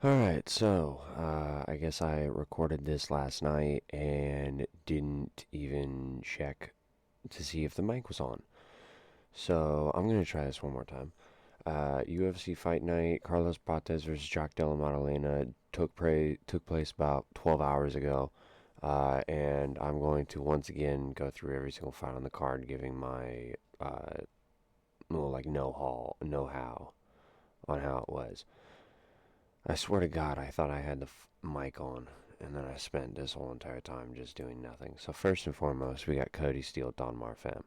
Alright, so, I guess I recorded this last night and didn't even check to see if the mic was on. So, I'm gonna try this one more time. UFC Fight Night, Carlos Prates versus Jack Della Maddalena took place about 12 hours ago. And I'm going to once again go through every single fight on the card, giving my, know-how on how it was. I swear to God, I thought I had the mic on, and then I spent this whole entire time just doing nothing. So first and foremost, we got Cody Steele, Don Marfam.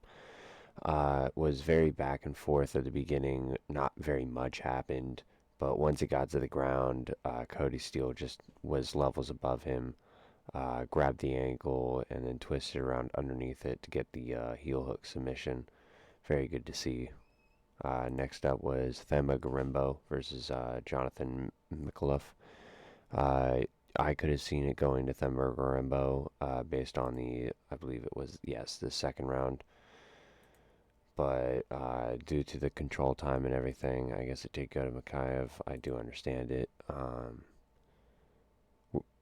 Was very back and forth at the beginning. Not very much happened, but once it got to the ground, Cody Steele just was levels above him. Grabbed the ankle and then twisted around underneath it to get the heel hook submission. Very good to see. Next up was Themba Garimbo versus Jonathan Mikuloff. Uh, I could have seen it going to Themba Garimbo based on I believe it was, yes, the second round. But due to the control time and everything, I guess it did go to Makayev. I do understand it.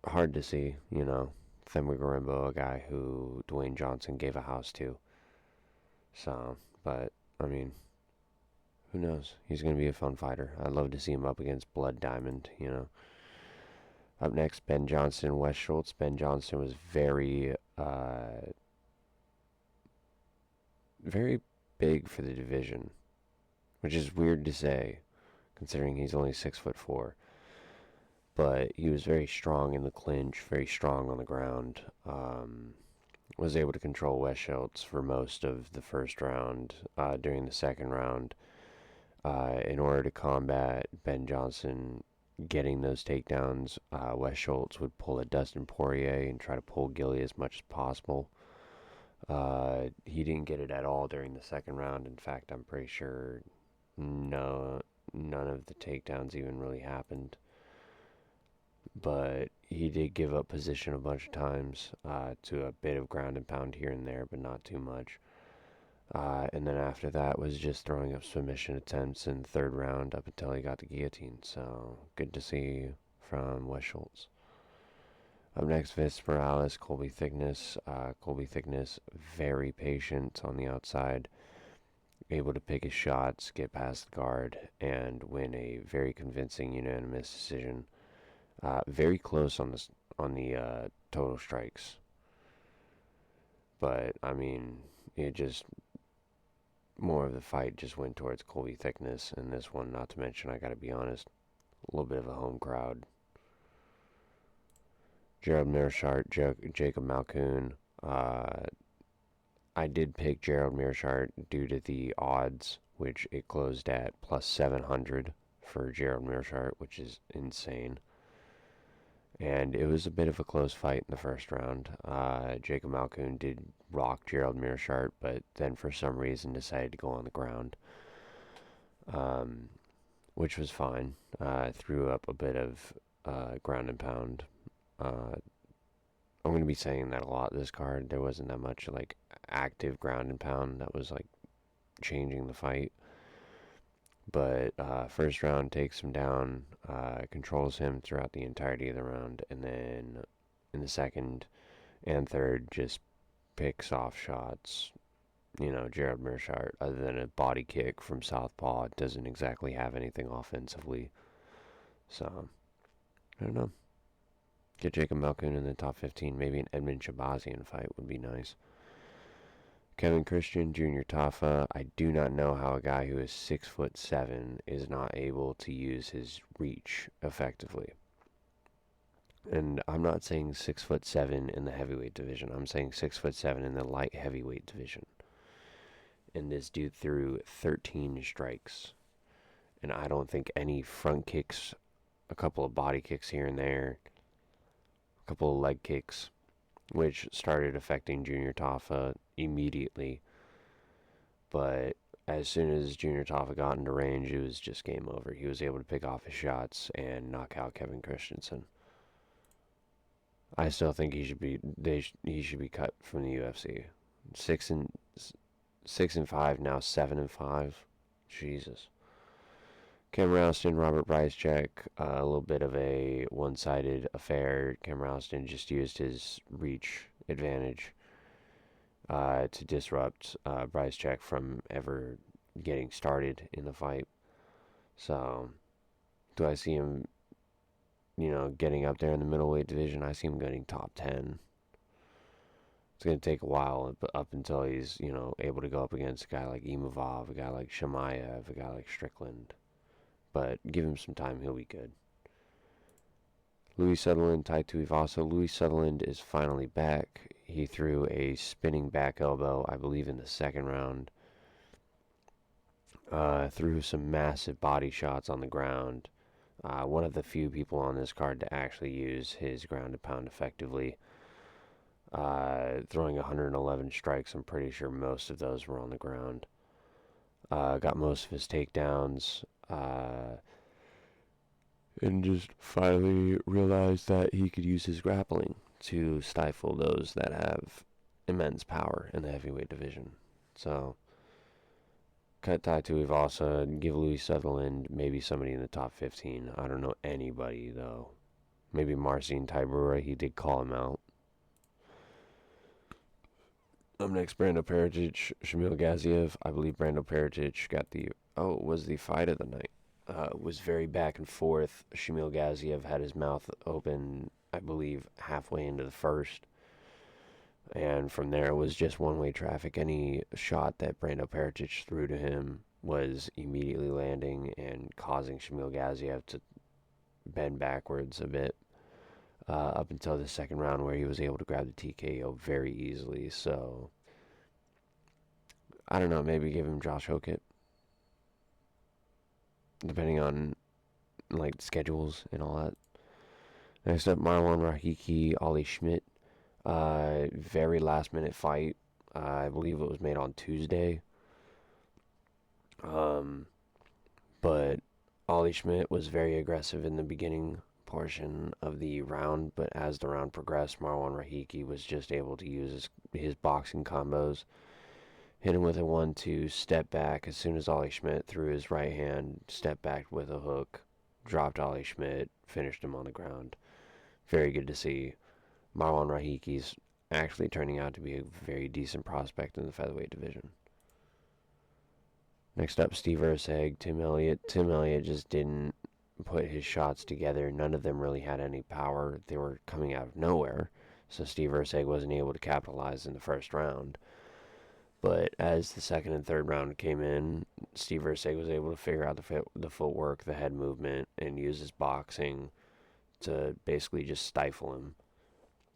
Hard to see, Themba Garimbo, a guy who Dwayne Johnson gave a house to. So, but, I mean, who knows? He's going to be a fun fighter. I'd love to see him up against Blood Diamond. Up next, Ben Johnson, Wes Schultz. Ben Johnson was very big for the division, which is weird to say, considering he's only 6'4". But he was very strong in the clinch, very strong on the ground. Was able to control Wes Schultz for most of the first round. During the second round, in order to combat Ben Johnson getting those takedowns, Wes Schultz would pull a Dustin Poirier and try to pull Gilly as much as possible. He didn't get it at all during the second round. In fact, I'm pretty sure none of the takedowns even really happened. But he did give up position a bunch of times to a bit of ground and pound here and there, but not too much. And then after that was just throwing up submission attempts in the third round up until he got the guillotine. So good to see from Wes Schultz. Up next, Vince Morales, Colby Thickness. Colby Thickness, very patient on the outside, able to pick his shots, get past the guard, and win a very convincing unanimous decision. Very close on the total strikes, but I mean, it just more of the fight just went towards Colby Thickness in this one. Not to mention, I gotta be honest, a little bit of a home crowd. Gerald Meerschaert, Jacob Malkoon. I did pick Gerald Meerschaert due to the odds, which it closed at plus 700 for Gerald Meerschaert, which is insane. And it was a bit of a close fight in the first round. Jacob Malkoon did rock Gerald Meerschaert, but then for some reason decided to go on the ground, which was fine. Threw up a bit of ground and pound. I'm going to be saying that a lot this card. There wasn't that much like active ground and pound that was like changing the fight. But first round takes him down, controls him throughout the entirety of the round, and then in the second and third just picks off shots. Gerald Meerschaert, other than a body kick from southpaw, doesn't exactly have anything offensively. So, I don't know. Get Jacob Malkoon in the top 15. Maybe an Edmund Shabazian fight would be nice. Kevin Christian, Junior Tafa. I do not know how a guy who is 6'7" is not able to use his reach effectively. And I'm not saying 6'7" in the heavyweight division. I'm saying 6'7" in the light heavyweight division. And this dude threw 13 strikes. And I don't think any front kicks, a couple of body kicks here and there, a couple of leg kicks, which started affecting Junior Tafa immediately. But as soon as Junior Tafa got into range, it was just game over. He was able to pick off his shots and knock out Kevin Christensen. I still think he should be cut from the UFC. 6-5 now, 7-5. Jesus. Cameron Austin, Robert Brycecheck, a little bit of a one-sided affair. Cameron Austin just used his reach advantage to disrupt Brycecheck from ever getting started in the fight. So, do I see him, getting up there in the middleweight division? I see him getting top 10. It's going to take a while up until he's, able to go up against a guy like Imavov, a guy like Shamayev, a guy like Strickland. But give him some time, he'll be good. Louis Sutherland, Tai Tuivasa. Louis Sutherland is finally back. He threw a spinning back elbow, I believe, in the second round. Threw some massive body shots on the ground. One of the few people on this card to actually use his ground and pound effectively. Throwing 111 strikes, I'm pretty sure most of those were on the ground. Got most of his takedowns. And just finally realized that he could use his grappling to stifle those that have immense power in the heavyweight division. So, cut Tai Tuivasa, give Louis Sutherland maybe somebody in the top 15. I don't know anybody, though. Maybe Marcin Tybura, he did call him out. Up next, Brando Peritic, Shamil Gaziev. I believe Brando Peritic got was the fight of the night. Was very back and forth. Shamil Gaziev had his mouth open, I believe, halfway into the first. And from there, it was just one-way traffic. Any shot that Brando Peritic threw to him was immediately landing and causing Shamil Gaziev to bend backwards a bit. Up until the second round where he was able to grab the TKO very easily. So, I don't know, maybe give him Josh Hokett. Depending on, schedules and all that. Next up, Marwan Rahiki, Ollie Schmidt. Very last-minute fight. I believe it was made on Tuesday. But Ollie Schmidt was very aggressive in the beginning portion of the round, but as the round progressed, Marwan Rahiki was just able to use his boxing combos. Hit him with a 1-2, step back. As soon as Ollie Schmidt threw his right hand, step back with a hook, dropped Ollie Schmidt, finished him on the ground. Very good to see. Marwan Rahiki's actually turning out to be a very decent prospect in the featherweight division. Next up, Steve Erceg, Tim Elliott. Tim Elliott just didn't put his shots together. None of them really had any power. They were coming out of nowhere. So Steve Erceg wasn't able to capitalize in the first round. But as the second and third round came in, Steve Erceg was able to figure out the footwork, the head movement, and use his boxing to basically just stifle him.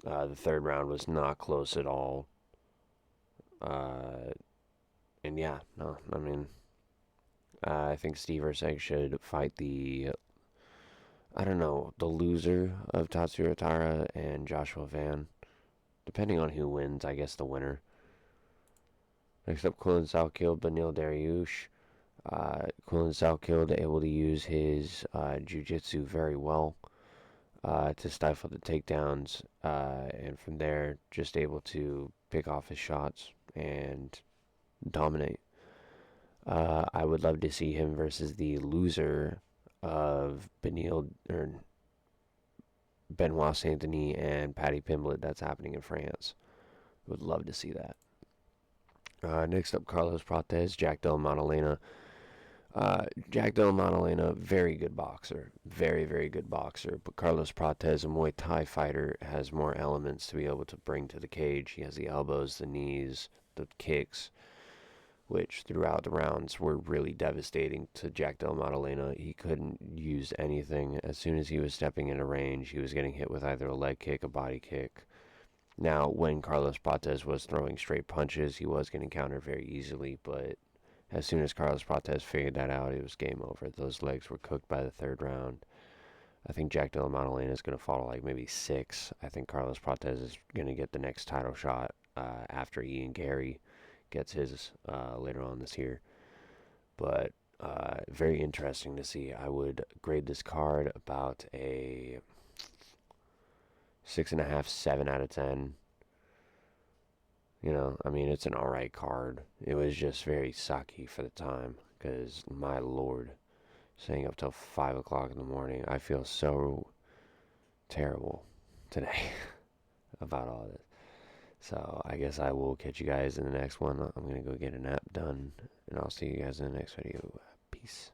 The third round was not close at all. And yeah, no, I mean, I think Steve Erceg should fight the loser of Tatsuro Tara and Joshua Van. Depending on who wins, I guess the winner. Next up, Quillen Salkild, Benil Dariush. Quillen Salkild able to use his jiu-jitsu very well to stifle the takedowns, and from there, just able to pick off his shots and dominate. I would love to see him versus the loser of Benoit Saint Denis and Paddy Pimblett. That's happening in France. Would love to see that. Next up, Carlos Prates, Jack Della Maddalena. Jack Della Maddalena, very good boxer. Very, very good boxer. But Carlos Prates, a Muay Thai fighter, has more elements to be able to bring to the cage. He has the elbows, the knees, the kicks, which throughout the rounds were really devastating to Jack Della Maddalena. He couldn't use anything. As soon as he was stepping into range, he was getting hit with either a leg kick, a body kick. Now, when Carlos Prates was throwing straight punches, he was getting countered very easily, but as soon as Carlos Prates figured that out, it was game over. Those legs were cooked by the third round. I think Jack Della Maddalena is going to fall to like maybe 6. I think Carlos Prates is going to get the next title shot after Ian Gary gets his later on this year. But very interesting to see. I would grade this card about a 6.5, 7 out of 10. I mean, it's an alright card. It was just very sucky for the time, because, my lord, staying up till 5 o'clock in the morning. I feel so terrible today about all this. So I guess I will catch you guys in the next one. I'm going to go get a nap done, and I'll see you guys in the next video. Peace.